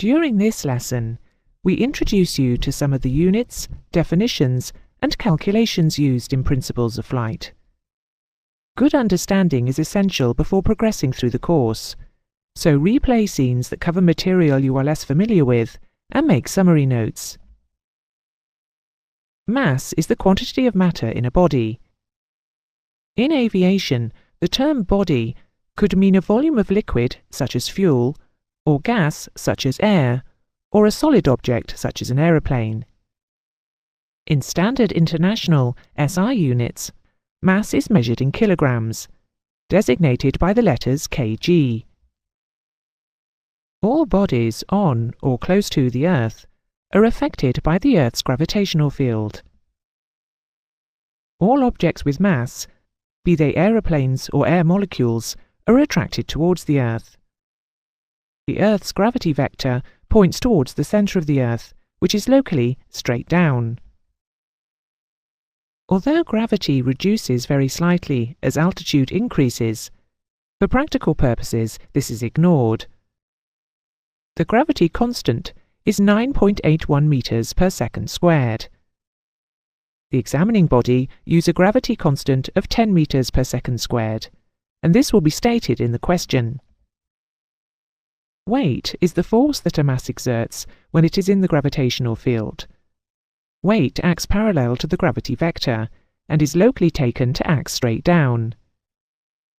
During this lesson, we introduce you to some of the units, definitions, and calculations used in Principles of Flight. Good understanding is essential before progressing through the course, so replay scenes that cover material you are less familiar with and make summary notes. Mass is the quantity of matter in a body. In aviation, the term body could mean a volume of liquid, such as fuel, or gas, such as air, or a solid object, such as an aeroplane. In standard international SI units, mass is measured in kilograms, designated by the letters kg. All bodies on or close to the Earth are affected by the Earth's gravitational field. All objects with mass, be they aeroplanes or air molecules, are attracted towards the Earth. The Earth's gravity vector points towards the centre of the Earth, which is locally straight down. Although gravity reduces very slightly as altitude increases, for practical purposes this is ignored. The gravity constant is 9.81 meters per second squared. The examining body uses a gravity constant of 10 meters per second squared, and this will be stated in the question. Weight is the force that a mass exerts when it is in the gravitational field. Weight acts parallel to the gravity vector and is locally taken to act straight down.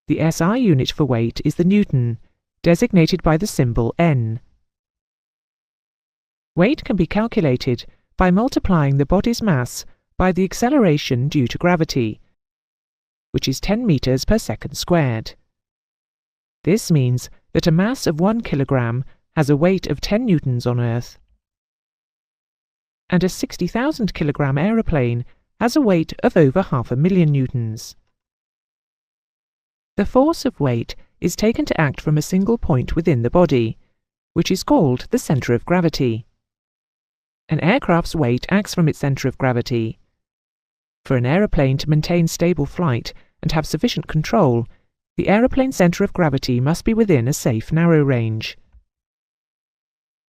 The SI unit for weight is the Newton, designated by the symbol N. Weight can be calculated by multiplying the body's mass by the acceleration due to gravity, which is 10 meters per second squared. This means that a mass of 1 kilogram has a weight of 10 newtons on Earth, and a 60,000 kilogram aeroplane has a weight of over 500,000 newtons. The force of weight is taken to act from a single point within the body, which is called the centre of gravity. An aircraft's weight acts from its centre of gravity. For an aeroplane to maintain stable flight and have sufficient control, the aeroplane's centre of gravity must be within a safe narrow range.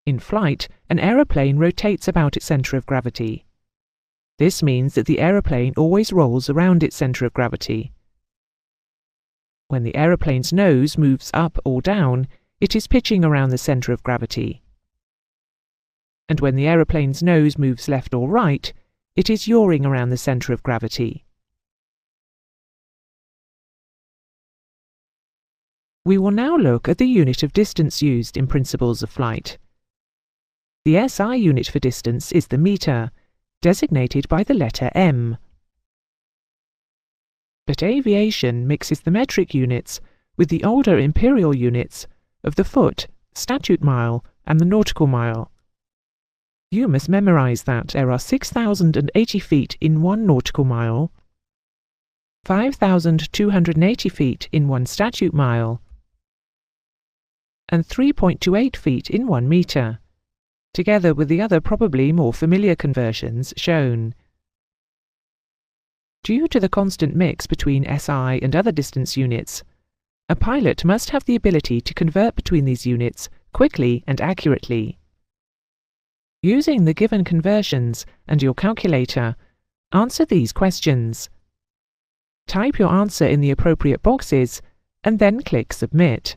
In flight, an aeroplane rotates about its centre of gravity. This means that the aeroplane always rolls around its centre of gravity. When the aeroplane's nose moves up or down, it is pitching around the centre of gravity. And when the aeroplane's nose moves left or right, it is yawing around the centre of gravity. We will now look at the unit of distance used in Principles of Flight. The SI unit for distance is the metre, designated by the letter m. But aviation mixes the metric units with the older imperial units of the foot, statute mile, and the nautical mile. You must memorise that there are 6,080 feet in 1 nautical mile, 5,280 feet in 1 statute mile, and 3.28 feet in 1 metre, together with the other probably more familiar conversions shown. Due to the constant mix between SI and other distance units, a pilot must have the ability to convert between these units quickly and accurately. Using the given conversions and your calculator, answer these questions. Type your answer in the appropriate boxes and then click Submit.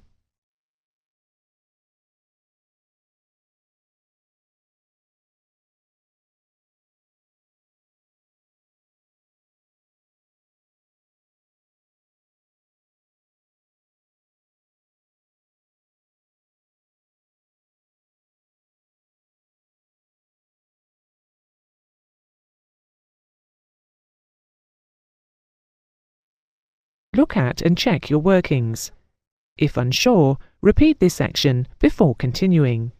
Look at and check your workings. If unsure, repeat this section before continuing.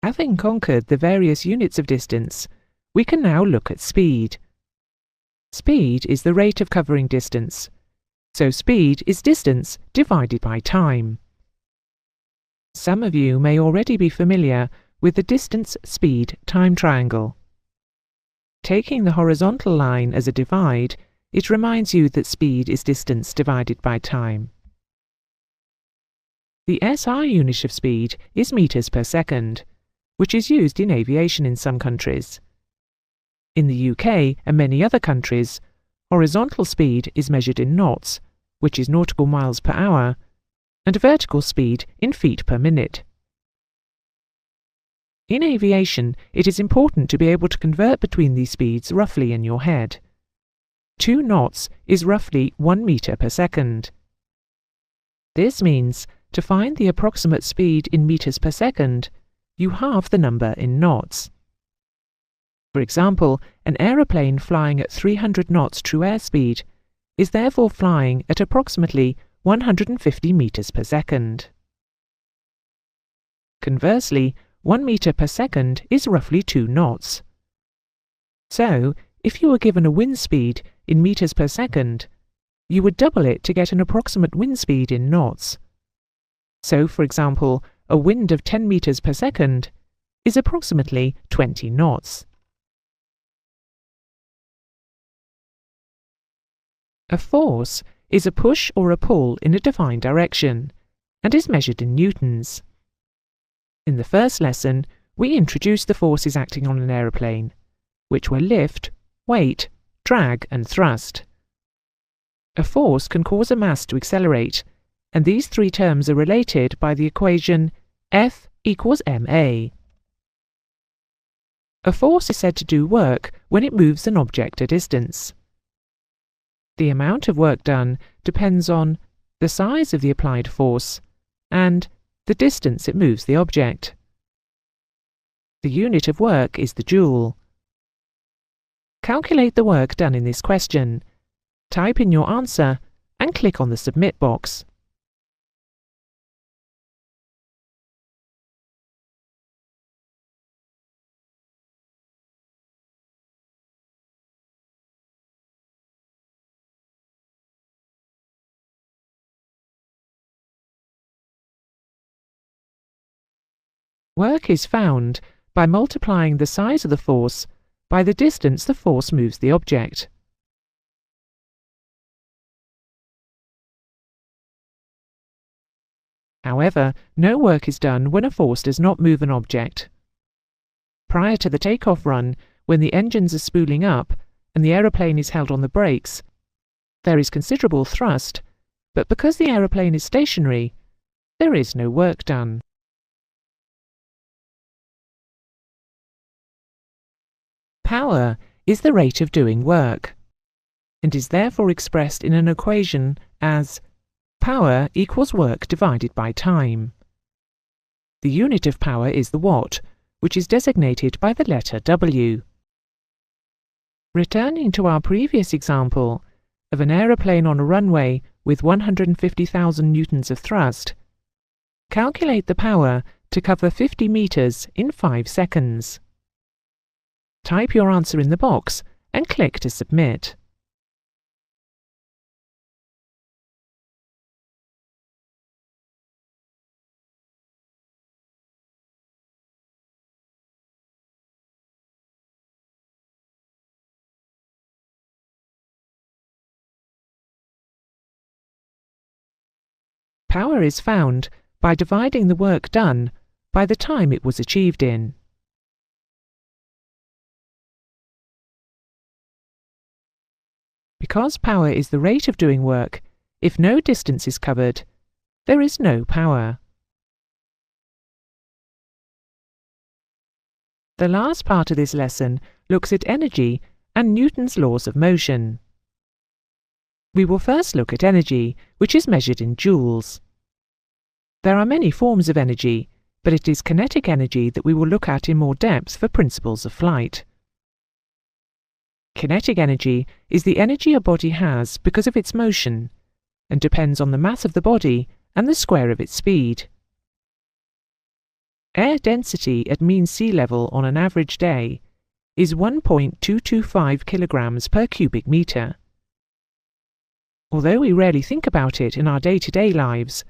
Having conquered the various units of distance, we can now look at speed. Speed is the rate of covering distance, so speed is distance divided by time. Some of you may already be familiar with the distance-speed time triangle. Taking the horizontal line as a divide it reminds you that speed is distance divided by time. The SI unit of speed is meters per second, which is used in aviation in some countries. In the UK and many other countries, horizontal speed is measured in knots, which is nautical miles per hour, and vertical speed in feet per minute. In aviation, it is important to be able to convert between these speeds roughly in your head. 2 knots is roughly 1 meter per second. This means, to find the approximate speed in meters per second, you halve the number in knots. For example, an aeroplane flying at 300 knots true airspeed is therefore flying at approximately 150 meters per second. Conversely, 1 meter per second is roughly 2 knots. So, if you were given a wind speed in meters per second, you would double it to get an approximate wind speed in knots. So, for example, a wind of 10 meters per second is approximately 20 knots. A force is a push or a pull in a defined direction, and is measured in newtons. In the first lesson, we introduced the forces acting on an aeroplane, which were lift, weight, drag and thrust. A force can cause a mass to accelerate, and these 3 terms are related by the equation F equals ma. A force is said to do work when it moves an object a distance. The amount of work done depends on the size of the applied force and the distance it moves the object. The unit of work is the joule. Calculate the work done in this question, type in your answer and click on the Submit box. Work is found by multiplying the size of the force by the distance the force moves the object. However, no work is done when a force does not move an object. Prior to the takeoff run, when the engines are spooling up and the aeroplane is held on the brakes, there is considerable thrust, but because the aeroplane is stationary, there is no work done. Power is the rate of doing work, and is therefore expressed in an equation as power equals work divided by time. The unit of power is the watt, which is designated by the letter W. Returning to our previous example of an aeroplane on a runway with 150,000 newtons of thrust, calculate the power to cover 50 meters in 5 seconds. Type your answer in the box and click to submit. Power is found by dividing the work done by the time it was achieved in. Because power is the rate of doing work, if no distance is covered, there is no power. The last part of this lesson looks at energy and Newton's laws of motion. We will first look at energy, which is measured in joules. There are many forms of energy, but it is kinetic energy that we will look at in more depth for principles of flight. Kinetic energy is the energy a body has because of its motion, and depends on the mass of the body and the square of its speed. Air density at mean sea level on an average day is 1.225 kilograms per cubic meter. Although we rarely think about it in our day-to-day lives,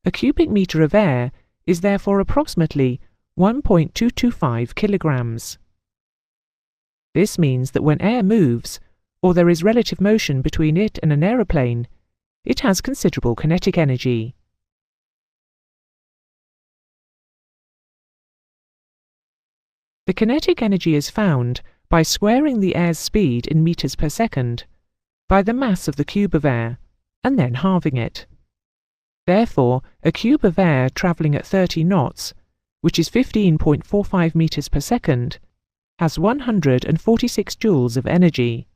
a cubic meter of air is therefore approximately 1.225 kilograms. This means that when air moves, or there is relative motion between it and an aeroplane, it has considerable kinetic energy. The kinetic energy is found by squaring the air's speed in meters per second by the mass of the cube of air, and then halving it. Therefore, a cube of air travelling at 30 knots, which is 15.45 meters per second, has 146 joules of energy.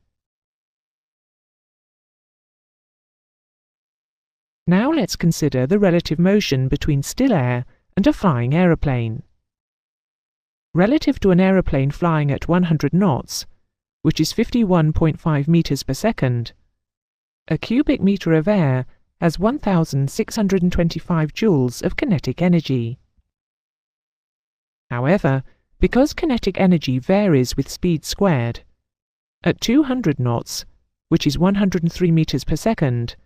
Now let's consider the relative motion between still air and a flying aeroplane. Relative to an aeroplane flying at 100 knots, which is 51.5 meters per second, a cubic meter of air has 1,625 joules of kinetic energy. However, because kinetic energy varies with speed squared, at 200 knots, which is 103 meters per second,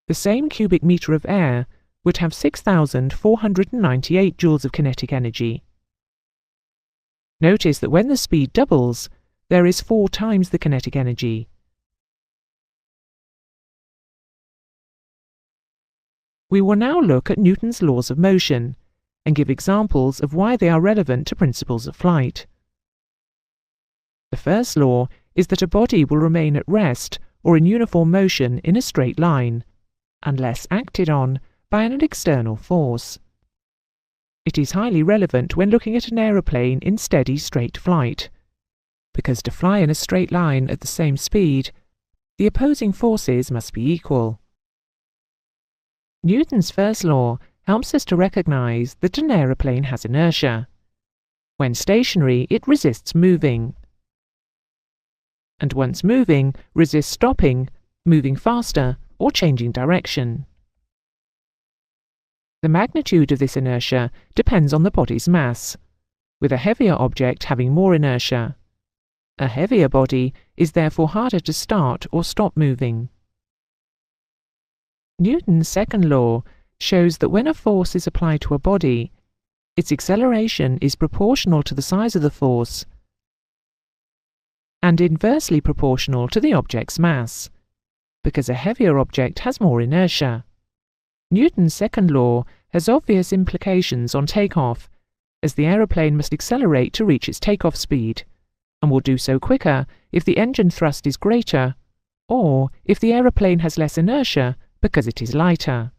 the same cubic meter of air would have 6,498 joules of kinetic energy. Notice that when the speed doubles, there is 4 times the kinetic energy. We will now look at Newton's laws of motion and give examples of why they are relevant to principles of flight. The first law is that a body will remain at rest or in uniform motion in a straight line, unless acted on by an external force. It is highly relevant when looking at an aeroplane in steady straight flight, because to fly in a straight line at the same speed, the opposing forces must be equal. Newton's first law helps us to recognize that an aeroplane has inertia. When stationary, it resists moving, and once moving, resists stopping, moving faster, or changing direction. The magnitude of this inertia depends on the body's mass, with a heavier object having more inertia. A heavier body is therefore harder to start or stop moving. Newton's second law shows that when a force is applied to a body, its acceleration is proportional to the size of the force and inversely proportional to the object's mass, because a heavier object has more inertia. Newton's second law has obvious implications on takeoff, as the aeroplane must accelerate to reach its takeoff speed, and will do so quicker if the engine thrust is greater, or if the aeroplane has less inertia because it is lighter.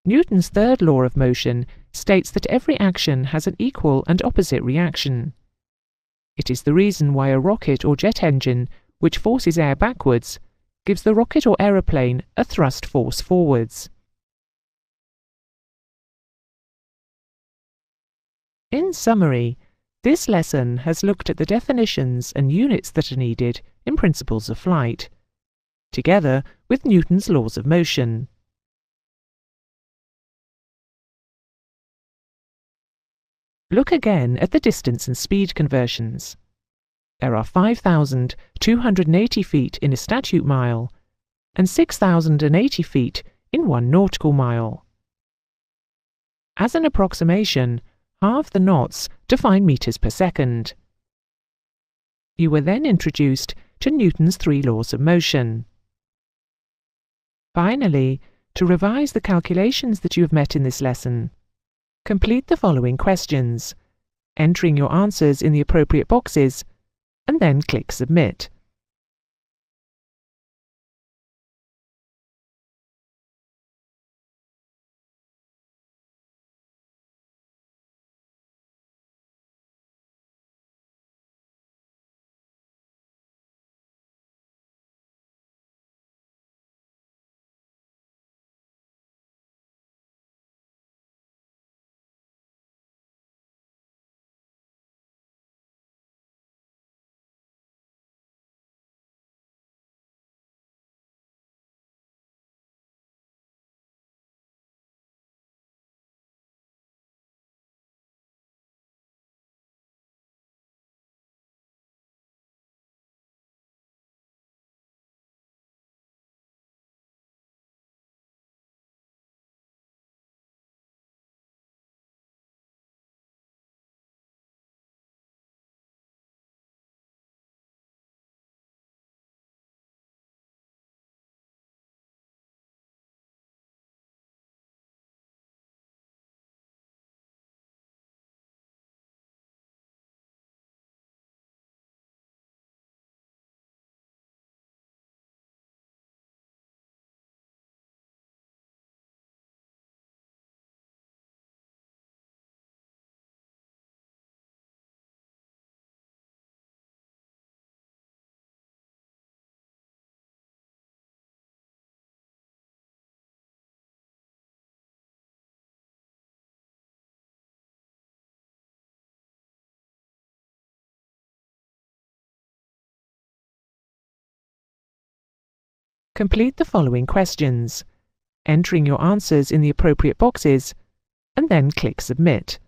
Newton's third law of motion states that every action has an equal and opposite reaction. It is the reason why a rocket or jet engine, which forces air backwards, gives the rocket or aeroplane a thrust force forwards. In summary, this lesson has looked at the definitions and units that are needed in principles of flight, together with Newton's laws of motion. Look again at the distance and speed conversions. There are 5,280 feet in a statute mile and 6,080 feet in 1 nautical mile. As an approximation, halve the knots to find meters per second. You were then introduced to Newton's 3 laws of motion. Finally, to revise the calculations that you have met in this lesson, complete the following questions, entering your answers in the appropriate boxes, and then click Submit. Complete the following questions, entering your answers in the appropriate boxes, and then click Submit.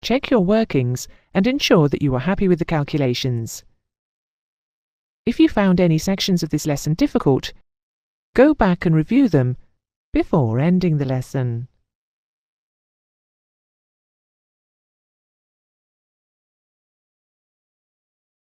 Check your workings and ensure that you are happy with the calculations. If you found any sections of this lesson difficult, go back and review them before ending the lesson.